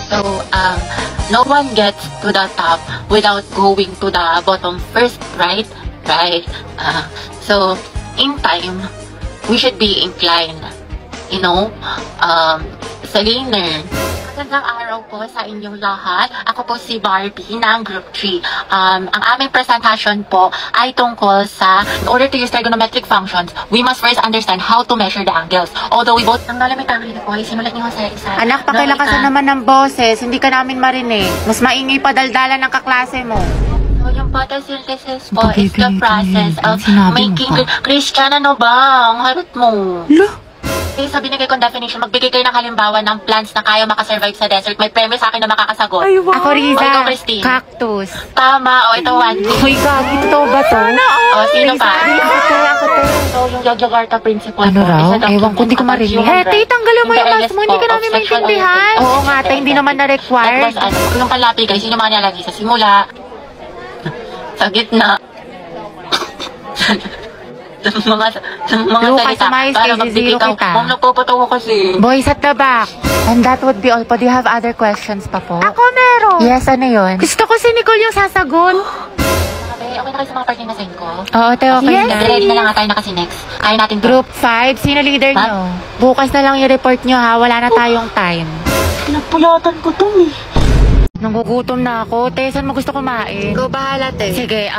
So, no one gets to the top without going to the bottom first, right? Right. So, in time, we should be inclined, sa learner. Magandang araw po sa inyong lahat. Ako po si Barbie ng Group 3. Ang aming presentation po ay tungkol sa, in order to use trigonometric functions, we must first understand how to measure the angles. Although we both, ang nalamit ang rito po, simulat niyo sa isa. Anak, pakilakasan naman ng boses. Hindi ka namin marinig. Mas maingay pa daldalan ng kaklase mo. So, yung photosynthesis po is the process of making... Christian, ano ba? Ang harot mo. Sa binigay kong definition, magbigay kayo ng halimbawa ng plants na kaya makasurvive sa desert. May premyo sa akin na makakasagot. Ay, wow. Ako, Riza. O, ikaw, Christine. Cactus. Tama. O, ito, one. Uy, gagit to ba to? O, sino pa? Ako to. So, yung Yogyakarta principle Ano po. raw? Ewan ko, hindi ko marinig. Tay, tanggalin mo yung mask mo. Hindi ka namin maintindihan. Oo nga, tay, hindi naman na-required. Tapos, yung palapi, guys, sino mga nilalagay sa simula? Sa gitna. mga Lucas, salita para magbigay ka. Ma'am, nagpapato ko kasi. Boys at the back. And that would be all po. Do you have other questions pa po? Ako meron. Yes, ano yun? Gusto ko si Nicole yung sasagot. Okay na kayo sa mga parting na send ko? Oo, te, okay. Yes, ready na lang tayo na kasi next. Kaya natin to. Group 5, sino leader nyo? Bukas na lang i-report nyo ha. Wala na tayong time. Pinagpuyatan ko to eh. Nanggugutom na ako. Te, saan mo gusto kumain? Go, bahala, te. Sige,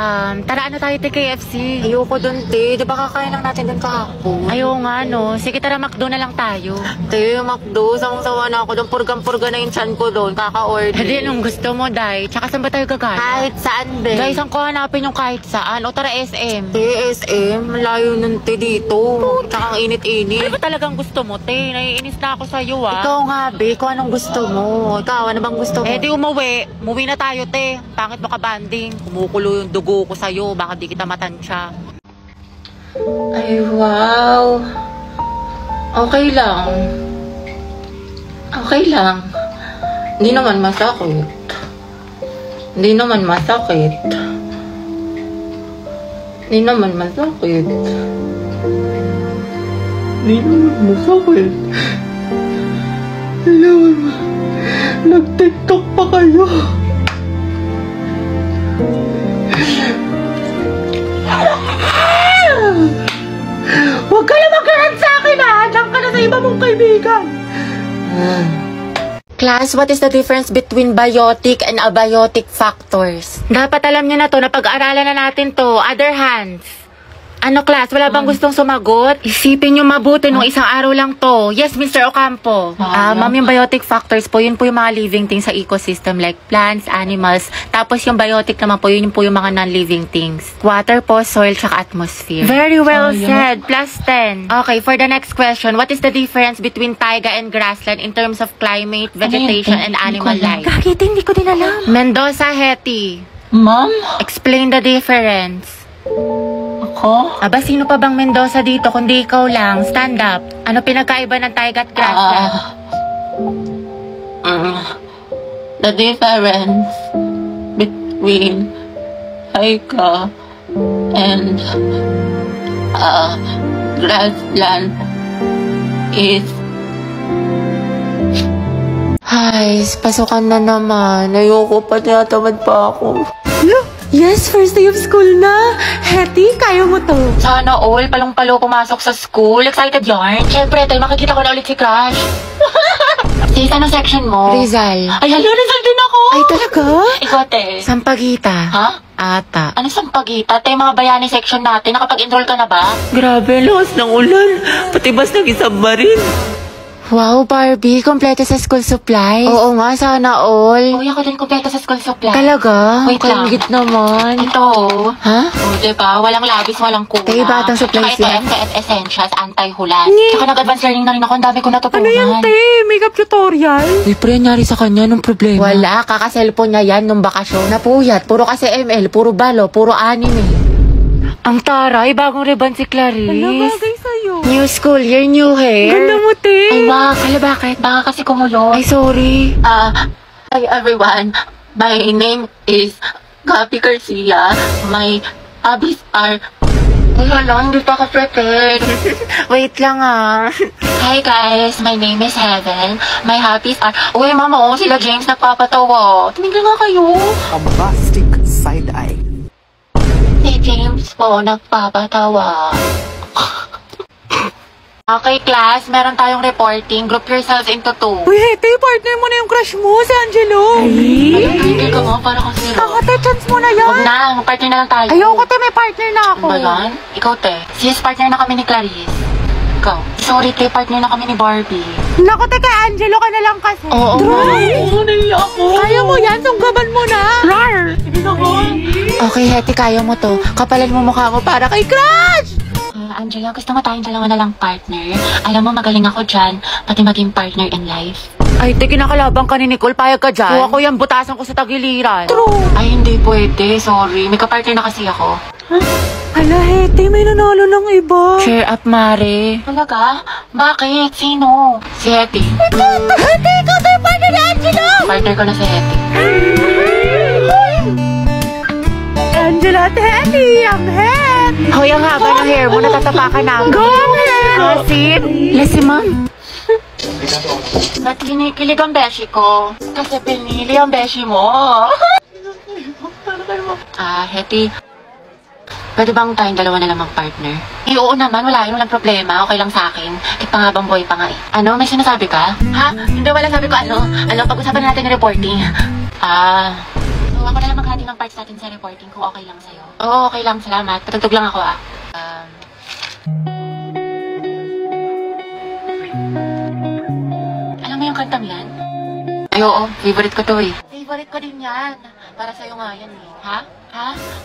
tara, ano tayo, te, KFC? Ayoko dun, te. Di ba kakain lang natin dun kahapon? Ayaw nga, no. Sige, tara, McDo na lang tayo. Te, McDo, sawang-sawa na ako dun. Purgang-purga na yung chan ko dun. Kaka-order. Hindi, nung gusto mo, Day. Tsaka saan ba tayo gagana? Kahit saan, be. Guys, ang ko hanapin yung kahit saan. O tara, SM. Te, SM? Malayo nun, te, dito. Tsaka ang init-init. Ano ba talagang gusto mo, te? Naiinis na ako sa'yo, ah. Ikaw nga, be. Kung anong gusto mo. Ikaw, ano bang gusto mo? Eh, di umuwi na tayo, te. Pangit mo ka banding. Kumukulo yung dugo ko sa'yo. Baka di kita matansya. Ay, wow. Okay lang. Okay lang. Hindi naman masakit. Hindi naman masakit. Hindi naman masakit. Hindi naman masakit. Hindi naman masakit. Nag-TikTok pa kayo. Huwag ka na mag-rant sa akin ha. Diyan ka na sa iba mong kaibigan. Class, what is the difference between biotic and abiotic factors? Dapat alam niyo na to, na pag-aralan na natin to. Other hands. Ano, class? Wala bang gustong sumagot? Isipin nyo mabuti nung isang araw lang to. Yes, Mr. Ocampo. Ma'am, yung biotic factors po, yun po yung mga living things sa ecosystem like plants, animals. Tapos yung biotic naman po, yun po yung mga non-living things. Water po, soil, tsaka atmosphere. Very well said. Plus 10. Okay, for the next question, what is the difference between taiga and grassland in terms of climate, vegetation, and animal life? Kakita, hindi ko din alam. Mendoza, Hetty. Ma'am? Explain the difference. Ako? Aba, sino pa bang Mendoza dito kundi ikaw lang? Stand up. Ano pinagkaiba ng taiga at grassland? The difference between taiga and grassland is... Ay, pasukan na naman. Ayoko pa, tinatamad pa ako. Yes, first day of school na. Hetty, kaya mo to. Sana all, palong-palo pumasok sa school. Excited yarn. Siyempre, tayo makikita ko na ulit si Crush. Sis, anong section mo? Rizal. Ay, hala, Rizal din ako. Ay, talaga? Ikaw, te. Sampaguita. Ha? Ata. Ano sampagita? Te, mga bayani section natin. Nakapag-enroll ka na ba? Grabe, lakas ng ulan. Pati bas nag-isubmarine. Wow, Barbie, kompleto sa school supplies. Oo nga, sana all. Uy, ako din kumpleto sa school supply. Talaga? Wait lang. Kangit naman. Ito. Ha? O, diba? Walang labis, walang kuha. Tay, batang supplies Tsaka yan. ito, FKS Essentials, anti-hulan. Tsaka nag-advance learning na rin ako. Ang dami ko natutunan. Ano yan, te? Makeup tutorial? Uy, pre, nangyari sa kanya nung problema. Wala, kaka-cellphone niya yan nung bakasyon. Napuyat, puro kasi ML, puro balo, puro anime. Ang taray, bagong ribbon si Clarice. Ano bagay sa'yo? New school year, new hair. Ganda mo, te. Ay, wag. Hala, bakit? Baka kasi kumulo. Ay, sorry. Hi everyone. My name is Gabi Garcia. My hobbies are Wala, hindi pa ako prepared. Wait lang ah. Hi guys, my name is Heaven. My hobbies are... Uy, mama, sila James nagpapatawa. Tumigil nga kayo. A bombastic side-eye. Si James po nagpapatawa. Okay, class, meron tayong reporting. Group yourselves into 2. Uy, Hete, partner mo na yung crush mo, si Angelo. Ayun, hindi ka nga, para kang zero. Kakate, chance mo na yan. Huwag na, mag-partner na lang tayo. Ayoko, te, may partner na ako. Ba yan? Ikaw, te. Sis, partner na kami ni Clarice. Ikaw. Sorry, te, partner na kami ni Barbie. Naku, te, kay Angelo ka na lang kasi. Oo. Oo, naiya ako. Kaya mo yan, sunggaban mo na. Rar! Sige na nga. Okay, Hete, kaya mo to. Kapalan mo mukha mo para kay crush! Angela, gusto mo tayong dalawa na lang partner? Alam mo, magaling ako dyan, pati maging partner in life. Ay, te, kinakalabang ka ni Nicole, payag ka dyan. Kuha ko yan, butasan ko sa tagiliran. True. Ay, hindi pwede. Sorry. May kapartner na kasi ako. Hala, Hete, may nanalo ng iba. Cheer up, Mare. Talaga? Bakit? Sino? Si Hetty. Hete, ikaw tayo partner ni Angelo! Partner ko na si Hetty. Angelo at Hetty, ang head! Hoy, ang haba ng hair mo, natatapakan na. Go ahead! Asin! Lesi, ma'am. Ba't kinikilig ang beshi ko? Kasi pinili ang beshi mo. Hetty. Pwede bang tayong dalawa na lang mag-partner? Eh, oo naman. Walang problema. Okay lang sa akin. Pangabang boy pa nga eh. Ano? May sinasabi ka? Ha? Hindi, wala sabi ko ano. Pag-usapan natin ng reporting. So, ako na lang maghati ng parts natin sa reporting kung okay lang sa'yo. Oo, okay lang. Salamat. Patugtog lang ako Alam mo yung kantang yan? Ay, oo. Favorite ko to eh. Favorite ko din yan. Para sa'yo nga yan eh. Ha?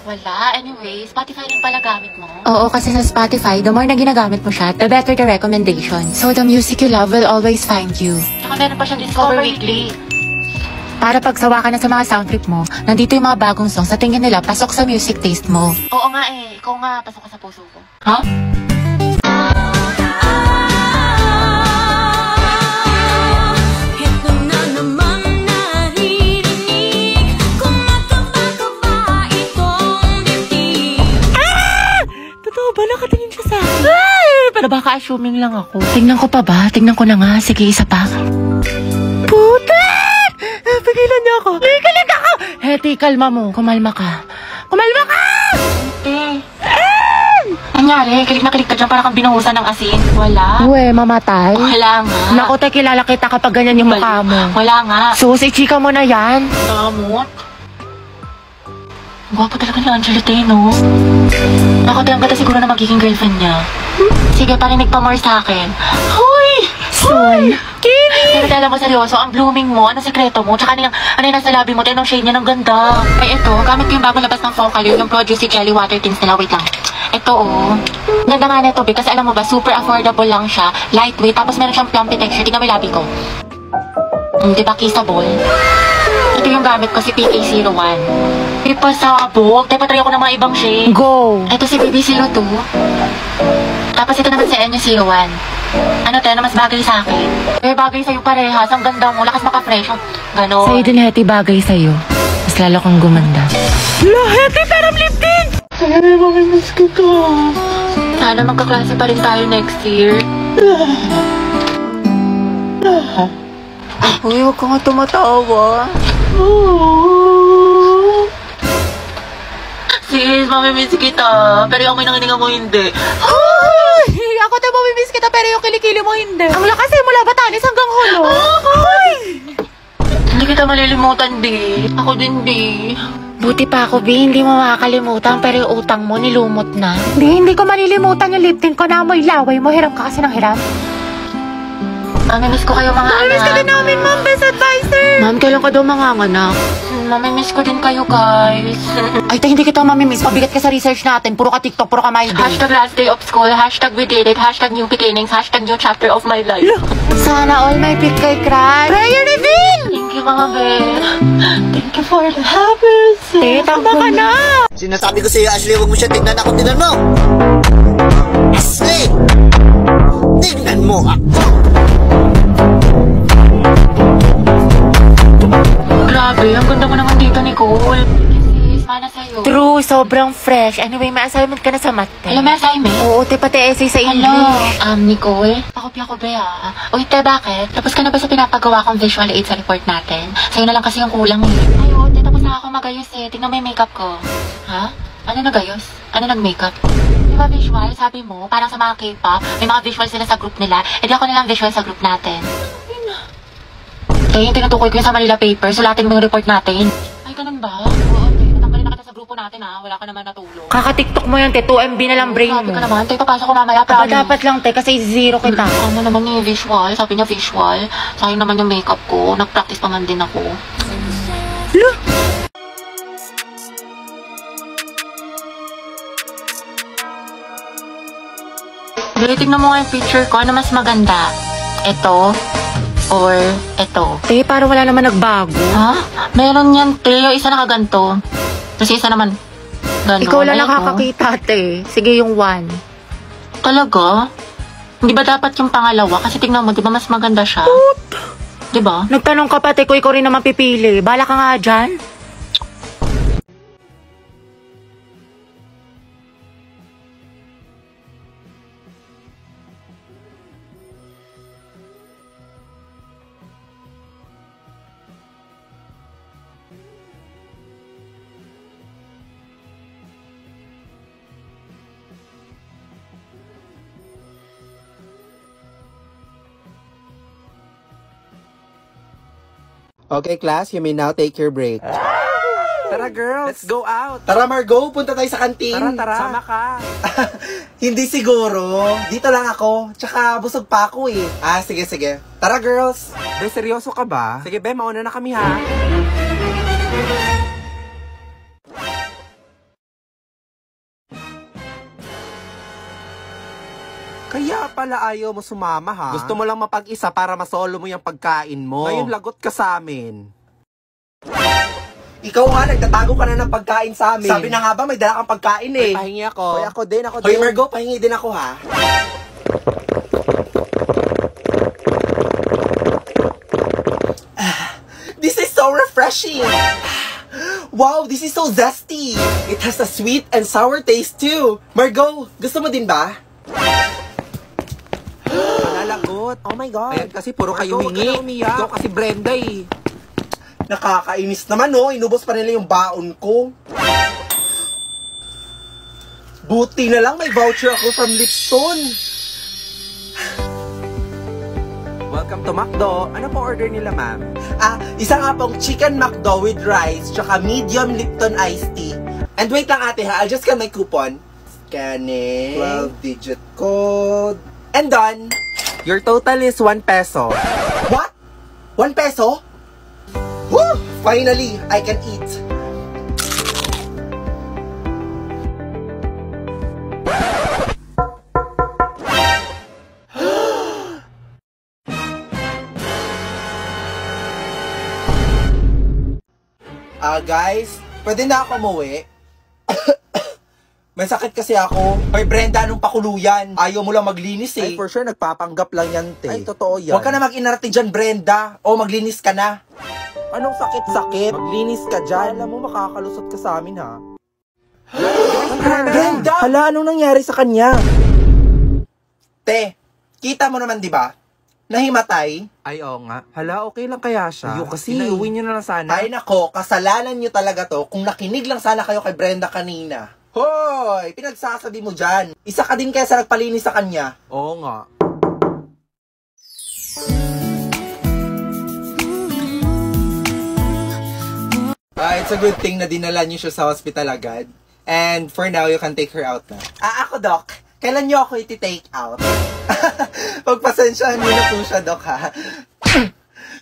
Wala. Anyway, Spotify rin pala gamit mo. Oo, kasi sa Spotify, the more na ginagamit mo siya, the better the recommendation. So the music you love will always find you. Tsaka meron pa siyang Discover Weekly. Para pagsawa ka na sa mga sound trip mo, nandito yung mga bagong songs sa tingin nila pasok sa music taste mo. Oo nga eh. Ikaw nga, pasok ka sa puso ko. Ha? Ito na namang naririnig, kumakaba-kaba itong dibdib. Totoo ba? Nakatingin siya sa akin. Ay! Pero baka assuming lang ako. Tingnan ko pa ba? Tingnan ko na nga. Sige, isa pa. Puta! Pigilan niyo ako. Pigilan ako! Heti, kalma mo. Kumalma ka. Kumalma ka! Te. Nangyari, kilig na kilig ka dyan para kang binuhusan ng asin. Wala. Uwe, mamatay. Wala nga. Naku, te, kilala kita kapag ganyan yung mukha mo. Wala nga. Susi, chika mo na yan. Damot. Gwapo talaga ni Angelo, te, no? Ako, te, ang ganda siguro na magiging girlfriend niya. Sige, parinig pa more sa akin. Hoy! Soon. Pero alam mo, seryoso, ang blooming mo, anong sekreto mo, tsaka ano yung nasa labi mo, anong shade niya, ng ganda. Ay, ito, gamit ko yung bagong labas ng Focal, yung produce si Jelly Water Tints nila, wait lang. Ito, ganda nga nito, kasi alam mo ba, super affordable lang siya, lightweight, tapos meron siyang plumpy texture, tingnan mo yung labi ko. Diba, kissable? Ito yung gamit ko, si PK01. Ipasabog, tayo patry ako ng mga ibang shade. Go. Ito si BB02. Tapos ito naman si NU01. Ano tayo na mas bagay sa akin? Eh, bagay sa'yo parehas. Ang ganda mo. Lakas maka-fresh. Ganon. Sa'yo din, Heti, bagay sa'yo. Mas lalo kang gumanda. La, Heti, pero lifting! Ay, mamimiss kita. Sana magkaklase pa rin tayo next year. Uy, huwag ka nga tumatawa. Sis, mamimiss kita. Pero yung may nangininga mo hindi. Ay, ako tayo mamimiss kita pero yung kilikili mo hindi. Ang lakas eh, mula Batanes hanggang Hulo. Ay! Hindi kita malilimutan, di. Ako din, di. Buti pa ako, B, hindi mo makakalimutan pero yung utang mo nilumot na. Hindi ko malilimutan yung lip tint ko na amoy laway mo. Hiram ka kasi ng hiram. Mamimiss ko kayo, mga anak. Mamimiss ka din namin, ma'am. Best advisor. Ma'am, kailan ka daw manganganak? Mamimiss ko din kayo, guys. Ay, hindi kita mamimiss. Pabigat ka sa research natin. Puro ka TikTok, puro ka my day. Hashtag last day of school, hashtag we did it, hashtag new beginnings, hashtag new chapter of my life. Sana all may pick kay crush. Prayer reveal! Thank you, mga bel. Thank you for the happiness. Tama ka na! Sinasabi ko sa'yo, Ashley, huwag mo siya tignan ako. Tignan mo! Ashley! Tignan mo ako! Grabe, ang ganda mo naman dito, Nicole. Sis, Mana sa'yo. True, sobrang fresh. Anyway, may assignment ka na sa math. Alam mo yung assignment? Oo, te, pati essay sa Hello, English. Nicole? Pakopya ko ba Uy, te, bakit? Tapos ka na ba sa pinapagawa kong visual aid sa report natin? Sa'yo na lang kasi yung kulang eh. Ay, oo, te, tapos na ako magayos eh. Tingnan mo yung makeup ko. Ha? Ano nagayos? Ano nag-makeup? Di ba visual? Sabi mo, parang sa mga K-pop, may mga visual sila sa group nila. E di ako na lang visual sa group natin. Yung tinutukoy ko yung sa Manila paper, sulatin mo yung report natin. Ay, ganun ba? Oo, te. Natanggalin na kita sa grupo natin ha. Wala ka naman natulong. Kaka-tiktok mo yan, te. 2 MB na lang brain Sabi mo. ka naman, te. Papasok ko mamaya, Aba, promise. dapat lang, te, kasi zero kita. Ano naman yung visual? Sabi niya visual. Sayang naman yung makeup ko. Nag-practice pa man din ako. Dili, tignan mo nga yung picture ko. Ano mas maganda? Ito or ito? Te, parang wala naman nagbago. Ha? Meron yan, te. Yung isa nakaganto. Tapos yung isa naman ganun. Ikaw lang Ayun, oh. nakakakita, te. Sige, yung 1. Talaga? Hindi ba dapat yung pangalawa? Kasi tignan mo, di ba mas maganda siya? Di ba? Nagtanong ka pa, te, kung ikaw rin naman pipili. Bala ka nga dyan. Okay, class, you may now take your break. Tara girls, let's go out. Tara, Margo, punta tayo sa kantin. Tara. Sama ka. Hindi siguro. Dito lang ako. Tsaka busog pa ako eh. Sige. Tara, girls. Be, seryoso ka ba? Sige, be, mauna na kami ha. Kaya pala ayaw mo sumama ha? Gusto mo lang mapag-isa para masolo mo yung pagkain mo. Ngayon lagot ka sa amin. Ikaw nga, nagtatago ka na ng pagkain sa amin. Sabi na nga ba, may dala kang pagkain eh. Pahingi ako. Hoy, ako din. Hoy, Margo, pahingi din ako ha. This is so refreshing. Wow, this is so zesty. It has a sweet and sour taste too. Margo, gusto mo din ba? Malalagot. Oh my God. Ayan kasi puro kayo hingi. Ikaw kasi Brenda eh. Nakakainis naman oh, inubos pa nila yung baon ko. Buti na lang may voucher ako from Lipton. Welcome to McDo. Ano po order nila, ma'am? Isa nga pong chicken McDo with rice, tsaka medium Lipton iced tea. And wait lang ate ha, I'll just scan my coupon. Scanning. 12-digit code. And done. Your total is 1 peso. What? 1 peso? Woo! Finally, I can eat. Guys, pwede na ako umuwi? May sakit kasi ako. Hoy Brenda, anong pakuluyan? Ayaw mo lang maglinis eh. Ay, for sure, nagpapanggap lang yan, te. Ay, totoo yan. Huwag ka na mag-inarte dyan, Brenda. O maglinis ka na. Anong sakit-sakit? Maglinis ka dyan. Alam mo, makakalusot ka sa amin, ha? Brenda! Hala, anong nangyari sa kanya? Te, kita mo naman, di ba? Nahimatay. Ay, oo nga. Hala, okay lang kaya siya? Iyo kasi. Iuwi niyo na lang sana. Ay nako, kasalanan nyo talaga to kung nakinig lang sana kayo kay Brenda kanina. Hoy, pinagsasabi mo dyan. Isa ka din kaya sa nagpalinis sa kanya. Oo nga. It's a good thing na dinala nyo siya sa hospital agad. And for now, you can take her out na. Ako, Doc. Kailan nyo ako iti-take out? Pagpasensyahan nyo na po siya, Doc, ha?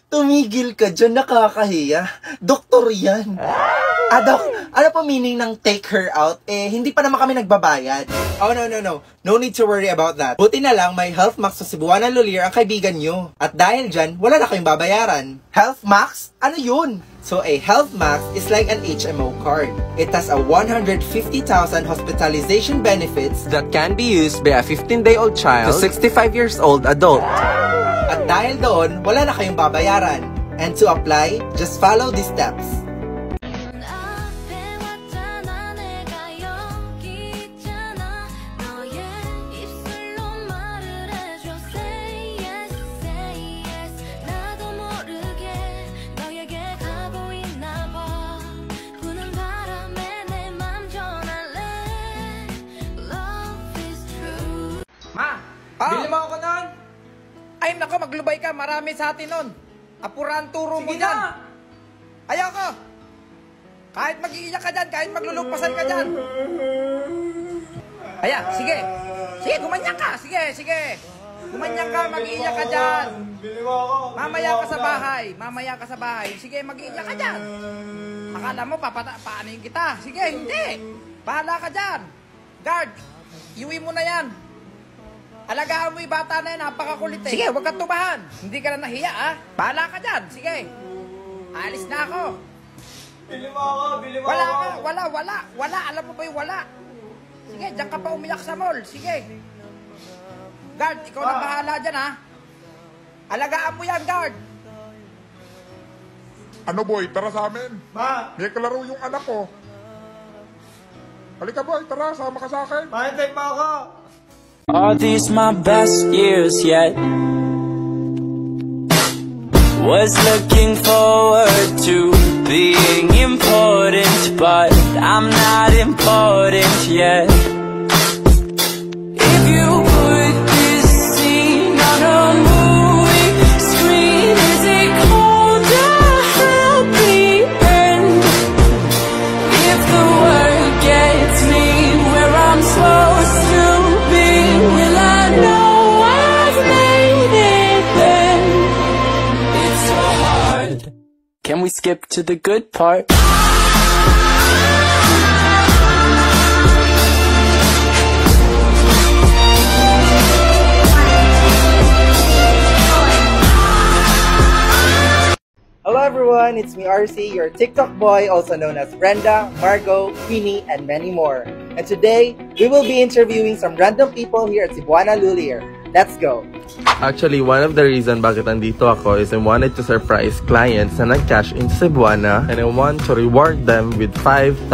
Tumigil ka dyan, nakakahiya. Doktor yan. Doc, ano po meaning ng take her out? Hindi pa naman kami nagbabayad. Oh, no. No need to worry about that. Buti na lang, may Health Max sa Cebuana Lulier ang kaibigan nyo. At dahil dyan, wala na kayong babayaran. Health Max? Ano yun? So, a Health Max is like an HMO card. It has a 150,000 hospitalization benefits That can be used by a 15-day-old child to 65 years old adult. at dahil doon, wala na kayong babayaran. And to apply, just follow these steps. Game, nako, maglubay ka. Marami sa atin nun. Apuran turo mo dyan. Ayoko. Kahit mag-iiyak ka dyan, kahit maglulupasan ka dyan. Sige. Sige, gumanyan ka. Sige. Gumanyan ka, mag-iiyak ka dyan. Mamaya ka sa bahay. Sige, mag-iiyak ka dyan. Akala mo, paanayin kita. Sige, hindi. Bahala ka dyan. Guard, iuwi mo na yan. Alagaan mo yung bata na yan, napakakulit eh. Sige, huwag kang tumahan. Hindi ka na nahiya, ha? Bahala ka dyan. Sige. Alis na ako. Bili mo ako. Wala. Alam mo ba yung wala? Sige, diyan ka pa umiyak sa mall. Sige. Guard, ikaw na bahala dyan, ha? Alagaan mo yan, guard. Ano boy, tara sa amin. Ma! May kalaro yung anak ko. Halika boy, tara, sama ka sa akin. Mahintay mo ako! Are these my best years yet? Was looking forward to being important, but I'm not important yet. If you put this scene on a movie screen, is it cold or happy end? If the world gets me where I'm supposed to be, will I know I've made it then? It's so hard. Can we skip to the good part? Hello everyone, it's me RC, your TikTok boy, also known as Brenda, Margo, Queenie, and many more. And today, we will be interviewing some random people here at Cebuana Lulier. Let's go! Actually, one of the reason bakit andito ako is I wanted to surprise clients na nag-cash in Cebuana and I want to reward them with 5,000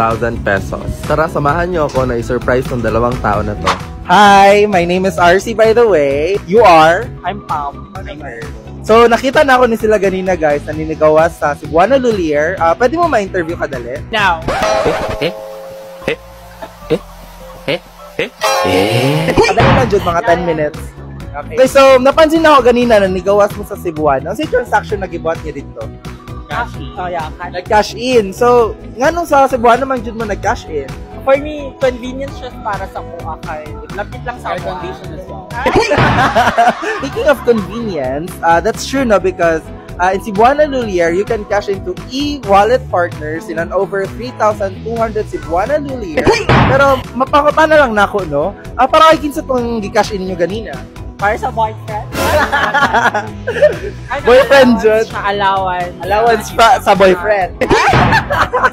pesos. Tara, samahan niyo ako na i-surprise ng dalawang tao na to. Hi, my name is RC by the way. You are? I'm Pam. So, nakita na ako ni sila ganina guys, na ninigawas sa Cebuana Lulier. Pwede mo ma-interview ka dali? Now. Kadali lang dyan, mga 10 minutes. Okay, so, napansin na ako ganina na nigawas mo sa Cebuana. Ano sa transaction na gibuhat niya dito? Cash in. Oh yeah, Nag-cash in. So, nga nung sa Cebuana man dyan mo nag-cash in? For me, convenience just para sa kuha kay. Lapit lang sa condition as well. Speaking of convenience, that's true no because in Cebuana Lulier, you can cash into e-wallet partners in an over 3,200 Cebuana Lulier. Pero mapakota na lang nako no. Para kay kinsa tong gi-cash in niyo ganina? Para sa boyfriend. Boyfriend jud. Allowance Sa boyfriend.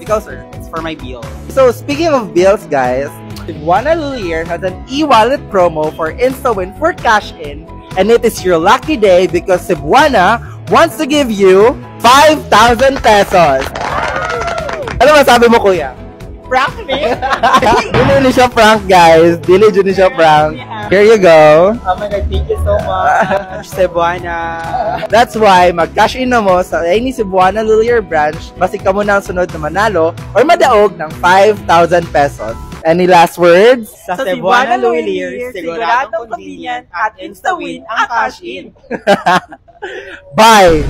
Ikaw sir. It's for my bill. So speaking of bills guys, Cebuana Lulier has an e-wallet promo for InstaWin for cash in, and it is your lucky day because Cebuana wants to give you 5,000 pesos. Ano masabi mo kuya? Prank me? Dili siya prank guys. Dili siya prank. Here you go. Oh my God, thank you so much, Cebuana. That's why mag-cash in na mo sa any Cebuana Lulier branch basi ka mo na ang sunod na manalo or madaog ng 5,000 pesos. Any last words? Sa Cebuana Lulier, siguradong convenient at InstaWin ang cash in. Bye!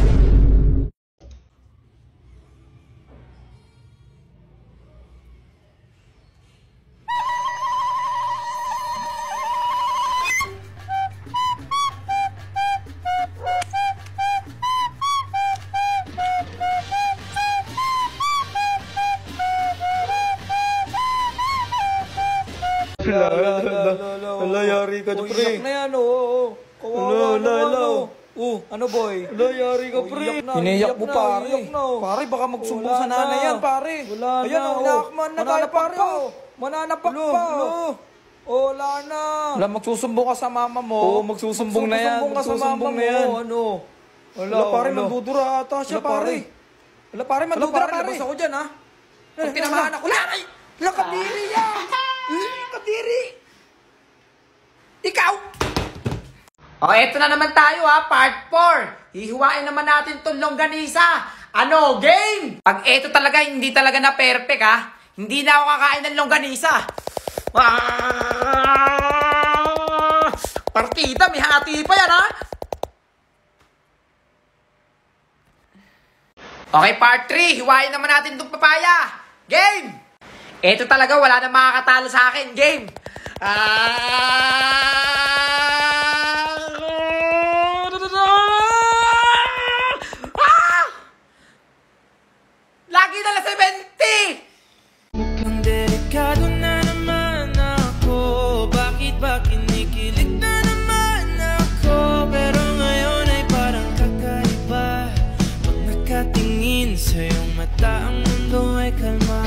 Hala, yari ka, pre. Iyak na yan, oo. Kawawa naman, ano boy? Hala, yari ka, pre. Iniyak mo, pare. Pare, baka magsumbong sa nanay yan, pare. Ayan, inakman na tayo, pare. Mananapak pa. Wala na. Wala, magsusumbong ka sa mama mo. Oo, magsusumbong na yan. Magsusumbong ka sa mama mo. Ano? Wala, pare, mandudura ata siya, pare. Wala, pare, mandudura, pare. Labas ako dyan, ha? Pag tinamahan ako, laray! Wala, kadiri yan! Kadiri! Ikaw! O, eto na naman tayo ha, part 4. Hihiwain naman natin itong longganisa. Ano, game? Pag eto talaga, hindi talaga na perfect ha. Hindi na ako kakain ng longganisa. Partida, may hati pa yan ha. Okay, part 3. Hiwain naman natin itong papaya. Game! Ito talaga, wala nang makakatalo sa akin. Game! Lagi na lang 70! Mukhang delikado na naman ako. Bakit ba kinikilig na naman ako? Pero ngayon ay parang kakaiba. Pag nakatingin sa iyong mata, ang mundo ay kalma.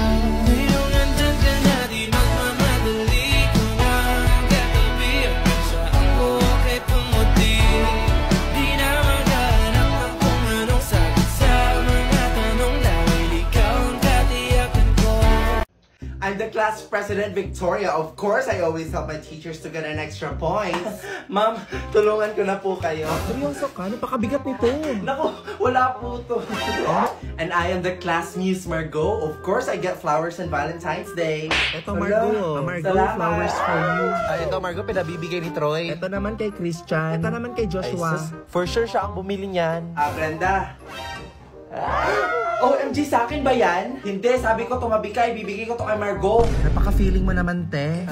Ngayong andyan ka na, di magmamadali. Kung ang katabi, hanggang saan ko kay pumuti. Di na maghanap ng kung anong sagot sa mga tanong dahil ikaw ang katiyakan ko. I'm the class president, Victoria. Of course, I always help my teachers to get an extra points. Ma'am, tulungan ko na po kayo. Seryoso ka? Napakabigat nito. Naku, wala po to. And I am the class muse, Margot. Of course, I get flowers on Valentine's Day. Ito, Margot. Margot, Salamat. flowers for you. Ito, Margot, pinabibigay ni Troy. Ito naman kay Christian. Ito naman kay Joshua. For sure siya ang bumili niyan. Brenda. OMG, sa akin ba yan? Hindi, sabi ko tumabi ka, ibibigay ko to kay Margot. Napaka-feeling mo naman, te.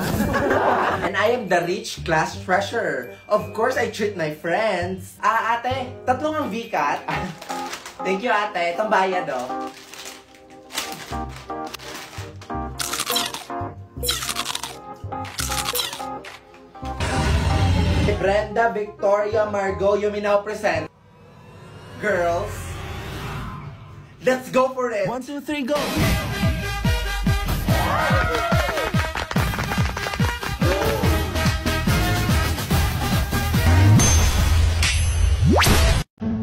And I am the rich class treasurer. Of course, I treat my friends. Ate, tatlong ang VCAT. Thank you, ate. Itong bayad, oh. Brenda, Victoria, Margot, you may now present. Girls, let's go for it. 1, 2, 3, go!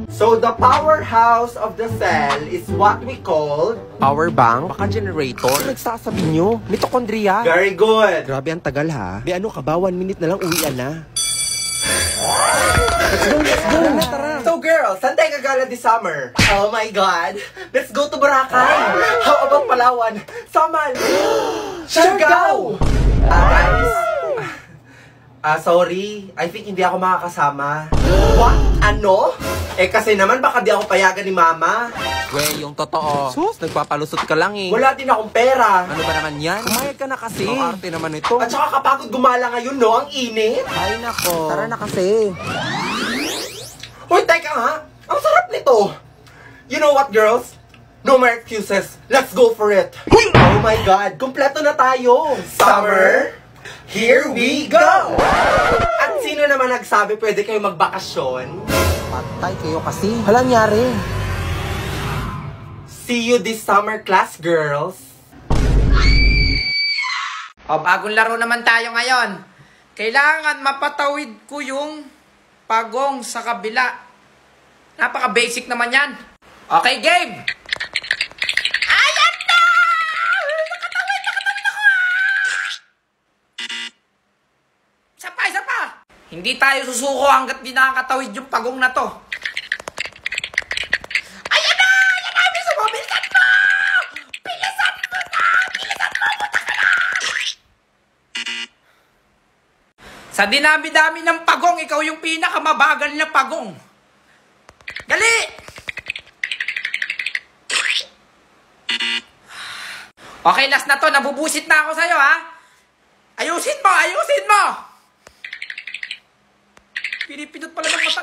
So the powerhouse of the cell is what we call Power bank? Baka generator? Ano nagsasabi nyo? Mitochondria? very good. Grabe ang tagal ha. Be ano ka ba? 1 minute na lang uwian na. Tara. So girls, saan tayo gagala this summer? Oh my God! Let's go to Boracay! How about Palawan? Samal! Siargao! Guys, sorry. I think hindi ako makakasama. What? Ano? Eh kasi naman baka di ako payagan ni Mama. We, yung totoo. Sus, nagpapalusot ka lang eh. Wala din akong pera. Ano ba naman yan? Kumayag ka na kasi. Ang arte naman ito. At saka kapagod gumala ngayon, no? Ang init. Ay nako. Tara na kasi. Hoy, teka nga! Ang sarap nito! You know what, girls? No more excuses. Let's go for it! Oh my God! Kompleto na tayo! Summer, here we go! At sino naman nagsabi pwede kayo magbakasyon? Patay kayo kasi. Hala nyari. See you this summer class, girls! O, bagong laro naman tayo ngayon. Kailangan mapatawid ko yung pagong sa kabila. Napaka-basic naman yan. Okay, game! Ayan na! Nakatawid ako! Isa pa! Hindi tayo susuko hanggat di nakakatawid yung pagong na to. Ayan na! Bilisan mo! Bilisan mo! Bilisan mo na! Bilisan mo! Punta ka na! Sa dinami-dami ng pagong, ikaw yung pinakamabagal na pagong. Dali! Okay, last na to. Nabubusit na ako sa'yo, ha? Ayusin mo! Ayusin mo! Pinipindot pala ng mata.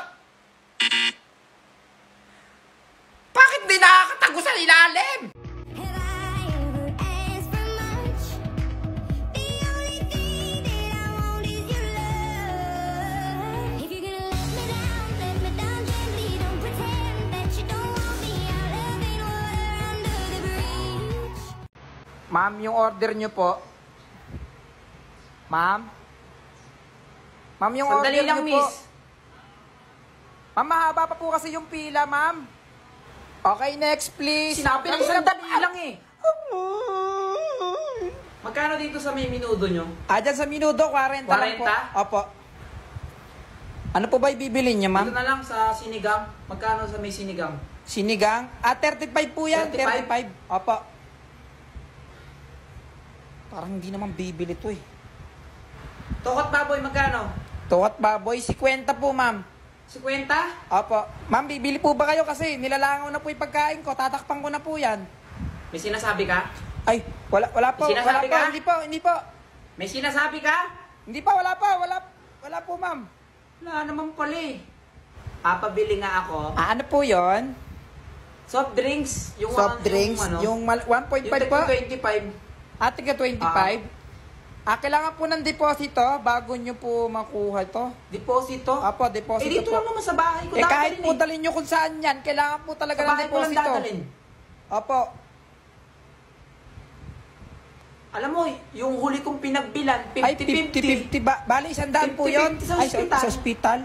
Bakit di nakakatago sa ilalim? Ma'am, yung order nyo po. Ma'am? Ma'am, yung Sandali order lang, nyo po. miss. Ma'am, mahaba pa po kasi yung pila, ma'am. Okay, next please. Sinabi lang sandali lang eh. Magkano dito sa may minudo nyo? Dyan sa minudo, 40 lang po. 40? Opo. Ano po ba ibibili niya, ma'am? Dito na lang sa sinigang. Magkano sa may sinigang? Sinigang? 35 po yan. 35? 35. Opo. Parang hindi naman bibili to eh. Tokot baboy, magkano? Tuwat baboy, 50 po, ma'am. 50? Opo. Ma'am, bibili po ba kayo kasi nilalangaw na po yung pagkain ko. Tatakpan ko na po yan. May sinasabi ka? Ay, wala po. May sinasabi ka? Hindi po. May sinasabi ka? Hindi po, wala po, ma'am. Wala naman pala eh. Papabili nga ako. Ano po yon? Soft drinks. Yung Soft drinks? Yung 1.5 po? Yung 25. Tiga 25? Kailangan po ng deposito bago nyo po makuha ito. Deposito? Apo, deposito dito po. lang naman sa bahay ko. Kahit po dalhin nyo kung saan yan, kailangan po talaga sa ng bahay ko lang deposito. dadalhin. Opo. Alam mo, yung huli kong pinagbilan, 50-50. Bali, 100 po yun. 50-50 sa ospital. Sa ospital.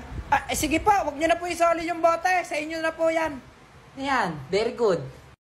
Sige po, wag nyo na po isoli yung bote. Sa inyo na po yan. Ayan, very good.